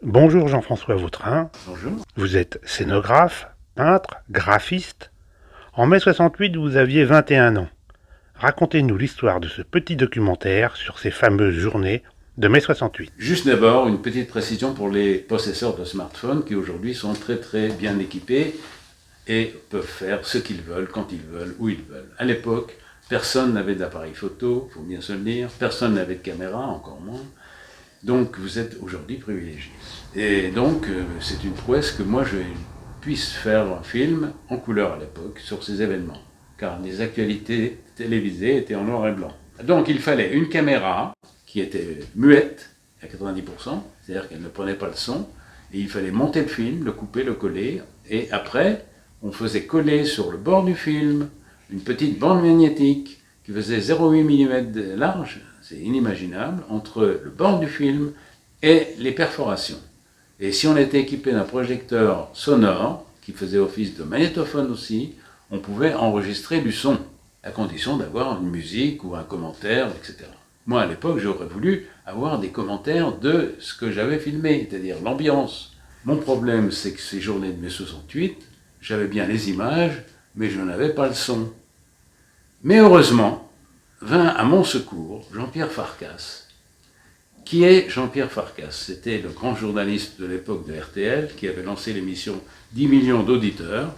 Bonjour Jean-François Vautrin, Bonjour. vous êtes scénographe, peintre, graphiste. En mai 68, vous aviez 21 ans. Racontez-nous l'histoire de ce petit documentaire sur ces fameuses journées de mai 68. Juste d'abord, une petite précision pour les possesseurs de smartphones qui aujourd'hui sont très bien équipés et peuvent faire ce qu'ils veulent, quand ils veulent, où ils veulent. À l'époque, personne n'avait d'appareil photo, il faut bien se le dire, personne n'avait de caméra, encore moins. Donc vous êtes aujourd'hui privilégié. Et donc c'est une prouesse que moi je puisse faire un film en couleur à l'époque sur ces événements, car les actualités télévisées étaient en noir et blanc. Donc il fallait une caméra qui était muette à 90%, c'est-à-dire qu'elle ne prenait pas le son, et il fallait monter le film, le couper, le coller, et après on faisait coller sur le bord du film une petite bande magnétique qui faisait 0,8 mm de large, c'est inimaginable, entre le bord du film et les perforations. Et si on était équipé d'un projecteur sonore, qui faisait office de magnétophone aussi, on pouvait enregistrer du son, à condition d'avoir une musique ou un commentaire, etc. Moi, à l'époque, j'aurais voulu avoir des commentaires de ce que j'avais filmé, c'est-à-dire l'ambiance. Mon problème, c'est que ces journées de mai 68, j'avais bien les images, mais je n'avais pas le son. Mais heureusement, vint à mon secours Jean-Pierre Farkas. Qui est Jean-Pierre Farkas? C'était le grand journaliste de l'époque de RTL qui avait lancé l'émission 10 millions d'auditeurs,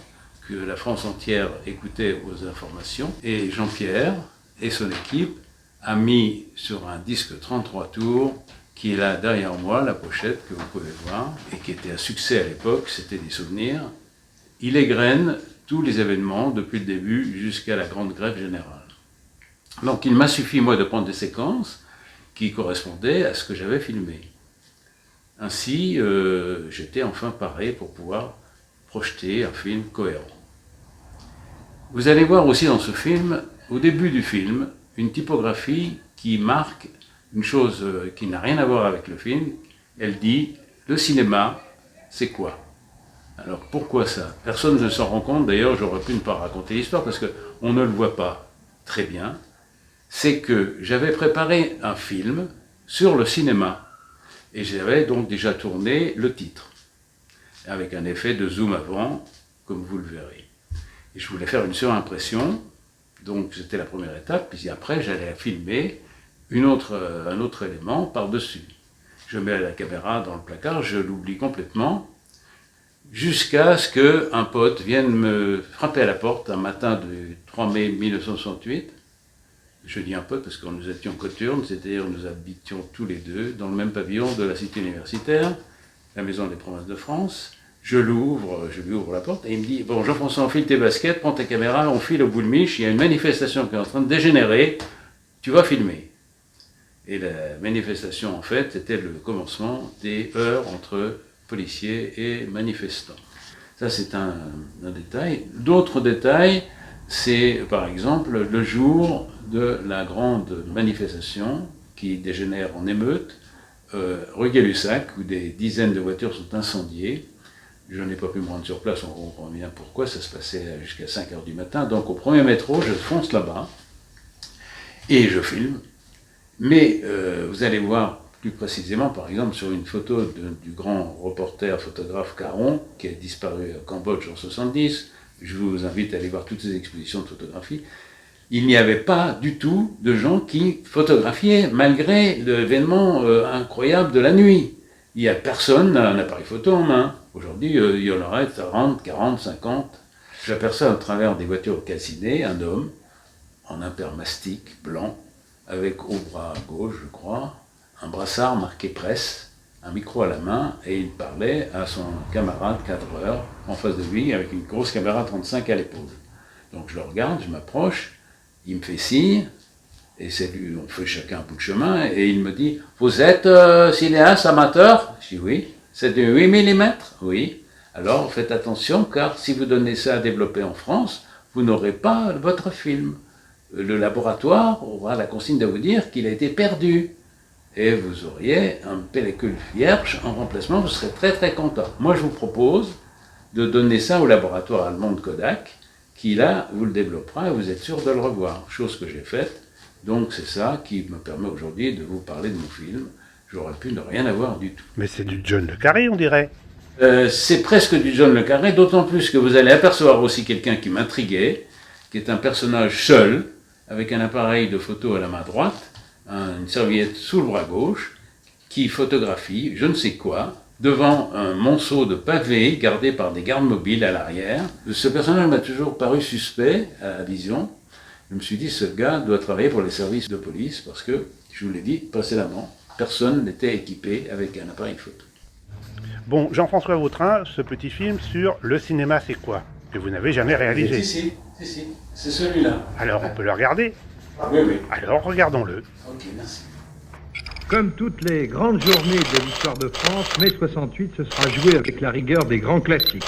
que la France entière écoutait aux informations. Et Jean-Pierre et son équipe a mis sur un disque 33 tours, qui est là derrière moi, la pochette que vous pouvez voir, et qui était un succès à l'époque, c'était des souvenirs. Il égrène tous les événements depuis le début jusqu'à la grande grève générale. Donc il m'a suffi, moi, de prendre des séquences qui correspondaient à ce que j'avais filmé. Ainsi, j'étais enfin paré pour pouvoir projeter un film cohérent. Vous allez voir aussi dans ce film, au début du film, une typographie qui marque une chose qui n'a rien à voir avec le film. Elle dit « Le cinéma, c'est quoi ?» Alors pourquoi ça? Personne ne s'en rend compte, d'ailleurs j'aurais pu ne pas raconter l'histoire parce qu'on ne le voit pas très bien. C'est que j'avais préparé un film sur le cinéma et j'avais donc déjà tourné le titre avec un effet de zoom avant, comme vous le verrez. Et je voulais faire une surimpression, donc c'était la première étape, puis après j'allais filmer un autre élément par-dessus. Je mets la caméra dans le placard, je l'oublie complètement, jusqu'à ce qu'un pote vienne me frapper à la porte un matin du 3 mai 1968. Je dis un pote parce que nous étions coturnes, c'est-à-dire nous habitions tous les deux dans le même pavillon de la cité universitaire, la maison des provinces de France. Je lui ouvre la porte et il me dit « Bon, Jean-François, enfile tes baskets, prends ta caméra, on file au bout de Mich, il y a une manifestation qui est en train de dégénérer, tu vas filmer. » Et la manifestation, en fait, était le commencement des heurts entre policiers et manifestants. Ça, c'est un détail. D'autres détails, c'est par exemple le jour de la grande manifestation qui dégénère en émeute, rue Gay-Lussac, où des dizaines de voitures sont incendiées. Je n'ai pas pu me rendre sur place, on comprend bien pourquoi, ça se passait jusqu'à 5 heures du matin. Donc au premier métro, je fonce là-bas et je filme. Mais vous allez voir plus précisément, par exemple, sur une photo du grand reporter, photographe Caron, qui a disparu au Cambodge en 70. Je vous invite à aller voir toutes ces expositions de photographie. Il n'y avait pas du tout de gens qui photographiaient malgré l'événement incroyable de la nuit. Il n'y a personne n'a un appareil photo en main. Aujourd'hui, il y en aurait 30, 40, 50. J'aperçois à travers des voitures calcinées un homme en impermastic blanc, avec au bras gauche, je crois, un brassard marqué presse, un micro à la main, et il parlait à son camarade cadreur en face de lui, avec une grosse caméra 35 à l'épaule. Donc je le regarde, je m'approche, il me fait signe, et on fait chacun un bout de chemin, et il me dit « Vous êtes cinéaste amateur ?» Je dis « Oui. » « C'est de 8 mm ?»« Oui. » Alors faites attention, car si vous donnez ça à développer en France, vous n'aurez pas votre film. Le laboratoire aura la consigne de vous dire qu'il a été perdu. Et vous auriez un pellicule vierge en remplacement, vous serez très content. Moi je vous propose de donner ça au laboratoire allemand de Kodak, qui là vous le développera et vous êtes sûr de le revoir, chose que j'ai faite. Donc c'est ça qui me permet aujourd'hui de vous parler de mon film. J'aurais pu ne rien avoir du tout. Mais c'est du John le Carré, on dirait. C'est presque du John le Carré, d'autant plus que vous allez apercevoir aussi quelqu'un qui m'intriguait, qui est un personnage seul, avec un appareil de photo à la main droite, une serviette sous le bras gauche, qui photographie je ne sais quoi, devant un monceau de pavés gardé par des gardes mobiles à l'arrière. Ce personnage m'a toujours paru suspect à la vision. Je me suis dit, ce gars doit travailler pour les services de police, parce que, je vous l'ai dit précédemment, personne n'était équipé avec un appareil photo. Bon, Jean-François Vautrin, ce petit film sur le cinéma c'est quoi, que vous n'avez jamais réalisé. Si, c'est celui-là. Alors on peut le regarder. Oui, oui. Alors regardons-le. Ok, merci. Comme toutes les grandes journées de l'histoire de France, mai 68 se sera joué avec la rigueur des grands classiques.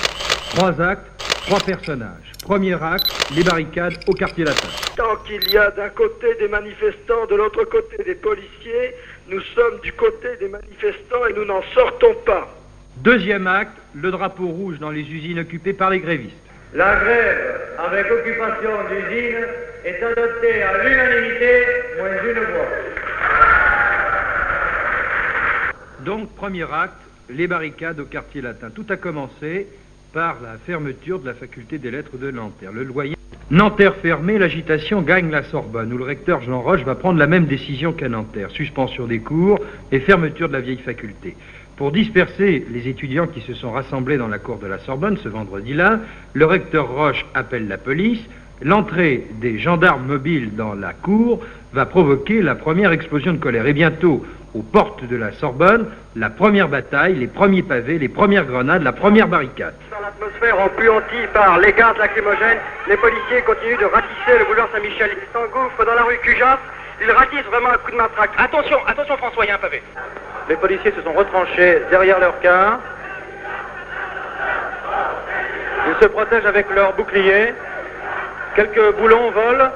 3 actes, 3 personnages. Premier acte, les barricades au quartier latin. Tant qu'il y a d'un côté des manifestants, de l'autre côté des policiers, nous sommes du côté des manifestants et nous n'en sortons pas. Deuxième acte, le drapeau rouge dans les usines occupées par les grévistes. La grève avec occupation d'usine est adoptée à l'unanimité, moins une voix. Donc, premier acte, les barricades au quartier latin. Tout a commencé par la fermeture de la faculté des lettres de Nanterre. Le loyer Nanterre fermé, l'agitation gagne la Sorbonne, où le recteur Jean Roche va prendre la même décision qu'à Nanterre. Suspension des cours et fermeture de la vieille faculté. Pour disperser les étudiants qui se sont rassemblés dans la cour de la Sorbonne ce vendredi-là, le recteur Roche appelle la police. L'entrée des gendarmes mobiles dans la cour va provoquer la première explosion de colère. Et bientôt, aux portes de la Sorbonne, la première bataille, les premiers pavés, les premières grenades, la première barricade. Dans l'atmosphère empuantie par les gaz lacrymogènes, les policiers continuent de ratisser le boulevard Saint-Michel. Ils s'engouffrent dans la rue Cujas, ils ratissent vraiment un coup de matraque. Attention François, il y a un pavé. Les policiers se sont retranchés derrière leur car. Ils se protègent avec leurs boucliers. Quelques boulons volent.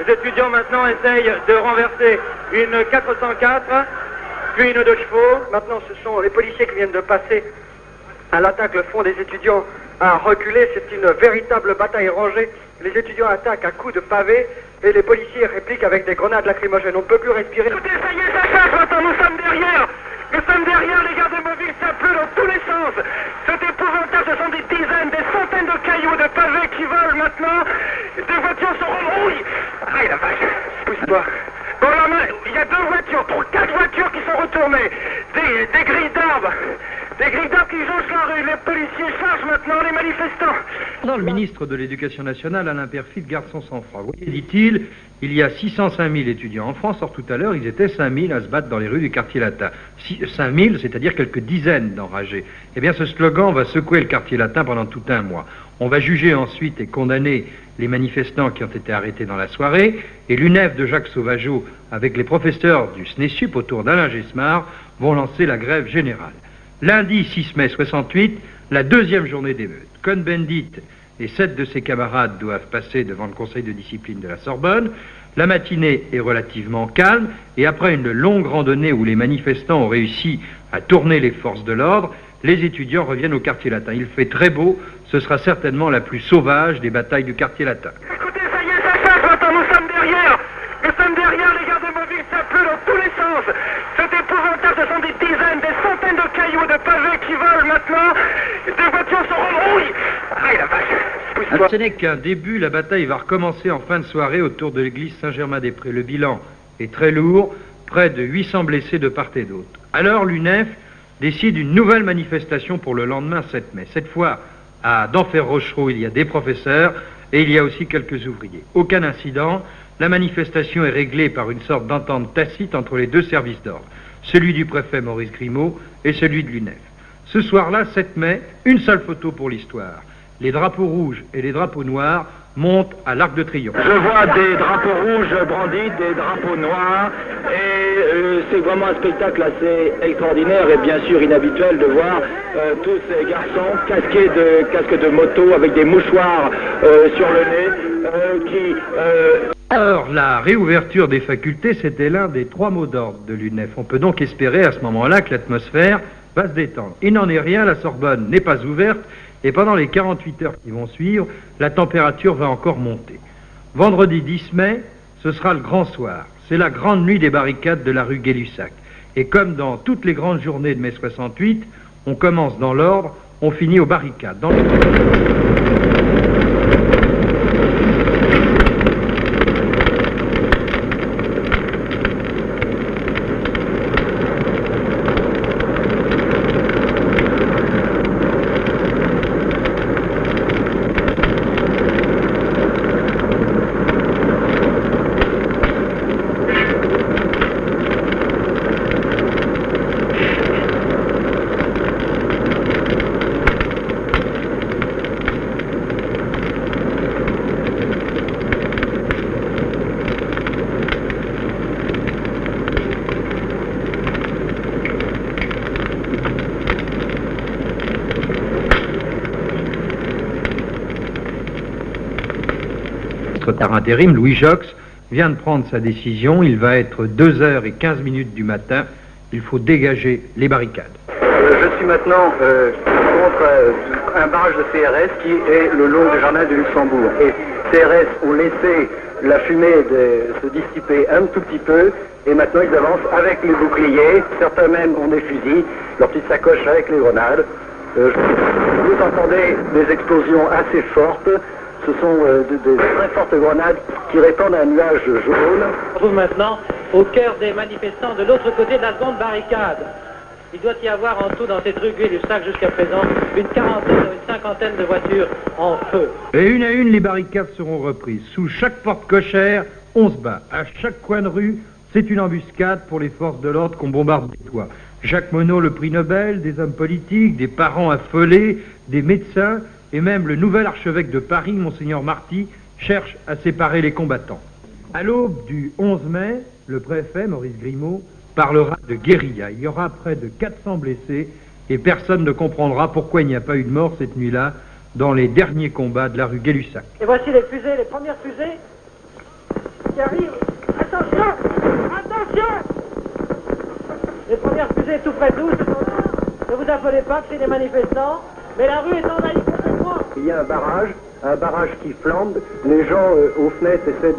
Les étudiants maintenant essayent de renverser une 404, puis une 2 chevaux. Maintenant, ce sont les policiers qui viennent de passer à l'attaque. Le front des étudiants a reculé. C'est une véritable bataille rangée. Les étudiants attaquent à coups de pavés et les policiers répliquent avec des grenades lacrymogènes. On ne peut plus respirer. Écoutez, ça y est, ça chasse, maintenant nous sommes derrière. Nous sommes derrière, les gardes mobiles, ça pleut dans tous les sens. C'est épouvantable, ce sont des dizaines, des centaines de cailloux, de pavés qui volent maintenant. Des voitures se rerouillent. Ah, la vache, pousse-toi. Bon, là, il y a 2 voitures, 4 voitures qui sont retournées. Des grilles d'arbres. Des grilles d'arbres qui jonchent la rue. Les policiers chargent maintenant les manifestants. Non, le ministre de l'Éducation nationale, Alain Peyrefitte, garde son sang-froid. Vous voyez, dit-il, il y a 605 000 étudiants en France. Or, tout à l'heure, ils étaient 5 000 à se battre dans les rues du quartier latin. 5 000, c'est-à-dire quelques dizaines d'enragés. Eh bien, ce slogan va secouer le quartier latin pendant tout un mois. On va juger ensuite et condamner les manifestants qui ont été arrêtés dans la soirée. Et l'UNEF de Jacques Sauvageau, avec les professeurs du SNESUP autour d'Alain Gesmard, vont lancer la grève générale. Lundi 6 mai 68, la deuxième journée d'émeute. Cohn-Bendit et 7 de ses camarades doivent passer devant le conseil de discipline de la Sorbonne. La matinée est relativement calme et après une longue randonnée où les manifestants ont réussi à tourner les forces de l'ordre, les étudiants reviennent au quartier latin. Il fait très beau, ce sera certainement la plus sauvage des batailles du quartier latin. Écoutez, ça y est, ça chasse, maintenant nous sommes derrière. Nous sommes derrière, les gardes mobiles, ça pleut dans tous les sens. C'est épouvantable, ce sont des dizaines, des centaines de cailloux, de pavés qui volent maintenant. Des voitures se rerouillent. Ah, la vache, pousse-toi. Ce n'est qu'un début, la bataille va recommencer en fin de soirée autour de l'église Saint-Germain-des-Prés. Le bilan est très lourd, près de 800 blessés de part et d'autre. Alors l'UNEF décide une nouvelle manifestation pour le lendemain 7 mai. Cette fois, à Denfert-Rochereau, il y a des professeurs et il y a aussi quelques ouvriers. Aucun incident, la manifestation est réglée par une sorte d'entente tacite entre les 2 services d'ordre, celui du préfet Maurice Grimaud et celui de l'UNEF. Ce soir-là, 7 mai, une seule photo pour l'histoire. Les drapeaux rouges et les drapeaux noirs montent à l'Arc de Triomphe. Je vois des drapeaux rouges brandis, des drapeaux noirs, et c'est vraiment un spectacle assez extraordinaire et bien sûr inhabituel de voir tous ces garçons casques de moto avec des mouchoirs sur le nez Alors, la réouverture des facultés, c'était l'un des 3 mots d'ordre de l'UNEF. On peut donc espérer à ce moment-là que l'atmosphère va se détendre. Il n'en est rien, la Sorbonne n'est pas ouverte, et pendant les 48 heures qui vont suivre, la température va encore monter. Vendredi 10 mai, ce sera le grand soir. C'est la grande nuit des barricades de la rue Gay-Lussac. Et comme dans toutes les grandes journées de mai 68, on commence dans l'ordre, on finit aux barricades. Par intérim, Louis Jox vient de prendre sa décision. Il va être 2h15 du matin. Il faut dégager les barricades. Je suis maintenant contre un barrage de CRS qui est le long du jardin de Luxembourg. Et CRS ont laissé la fumée se dissiper un tout petit peu. Et maintenant ils avancent avec les boucliers. Certains même ont des fusils, leurs petites sacoches avec les grenades. Vous entendez des explosions assez fortes. Ce sont de très fortes grenades qui répandent un nuage jaune. On se trouve maintenant au cœur des manifestants de l'autre côté de la grande barricade. Il doit y avoir en tout dans cette rue Gay-Lussac jusqu'à présent une quarantaine ou une cinquantaine de voitures en feu. Et une à une, les barricades seront reprises. Sous chaque porte cochère, on se bat. À chaque coin de rue, c'est une embuscade pour les forces de l'ordre qu'on bombarde les toits. Jacques Monod, le prix Nobel, des hommes politiques, des parents affolés, des médecins, et même le nouvel archevêque de Paris, Monseigneur Marty, cherche à séparer les combattants. À l'aube du 11 mai, le préfet, Maurice Grimaud, parlera de guérilla. Il y aura près de 400 blessés et personne ne comprendra pourquoi il n'y a pas eu de mort cette nuit-là dans les derniers combats de la rue Gay-Lussac. Et voici les fusées, les premières fusées qui arrivent. Attention! Attention! Les premières fusées tout près de nous, ne vous affolez pas que c'est des manifestants, mais la rue est envahie complètement. Il y a un barrage qui flambe. Les gens aux fenêtres essaient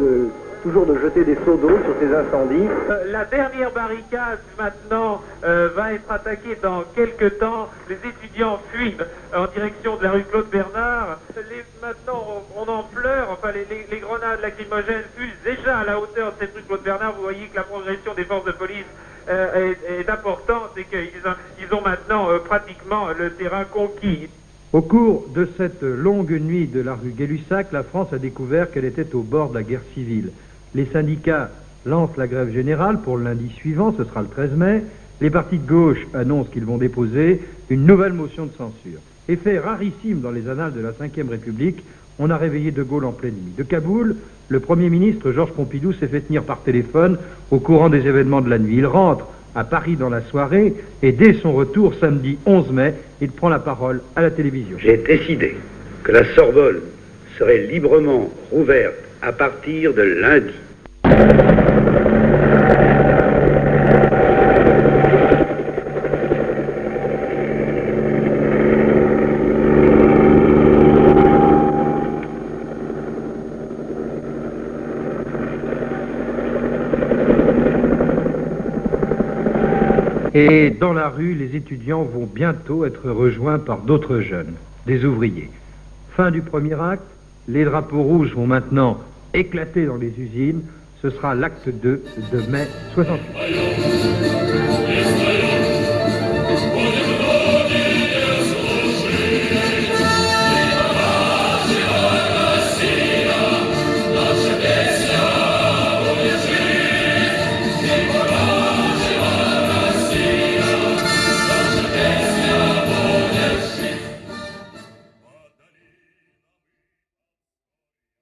toujours de jeter des seaux d'eau sur ces incendies. La dernière barricade maintenant va être attaquée dans quelques temps. Les étudiants fuient en direction de la rue Claude Bernard. Maintenant on en pleure. Enfin les grenades lacrymogènes fusent déjà à la hauteur de cette rue Claude Bernard. Vous voyez que la progression des forces de police est importante et qu'ils ont maintenant pratiquement le terrain conquis. Au cours de cette longue nuit de la rue Gay-Lussac, la France a découvert qu'elle était au bord de la guerre civile. Les syndicats lancent la grève générale pour le lundi suivant, ce sera le 13 mai. Les partis de gauche annoncent qu'ils vont déposer une nouvelle motion de censure. Effet rarissime dans les annales de la Ve République, on a réveillé De Gaulle en pleine nuit. De Kaboul, le Premier ministre Georges Pompidou s'est fait tenir par téléphone au courant des événements de la nuit. Il rentre à Paris dans la soirée et dès son retour samedi 11 mai, il prend la parole à la télévision. J'ai décidé que la Sorbonne serait librement rouverte à partir de lundi. Et dans la rue, les étudiants vont bientôt être rejoints par d'autres jeunes, des ouvriers. Fin du premier acte, les drapeaux rouges vont maintenant éclater dans les usines. Ce sera l'acte 2 de mai 68.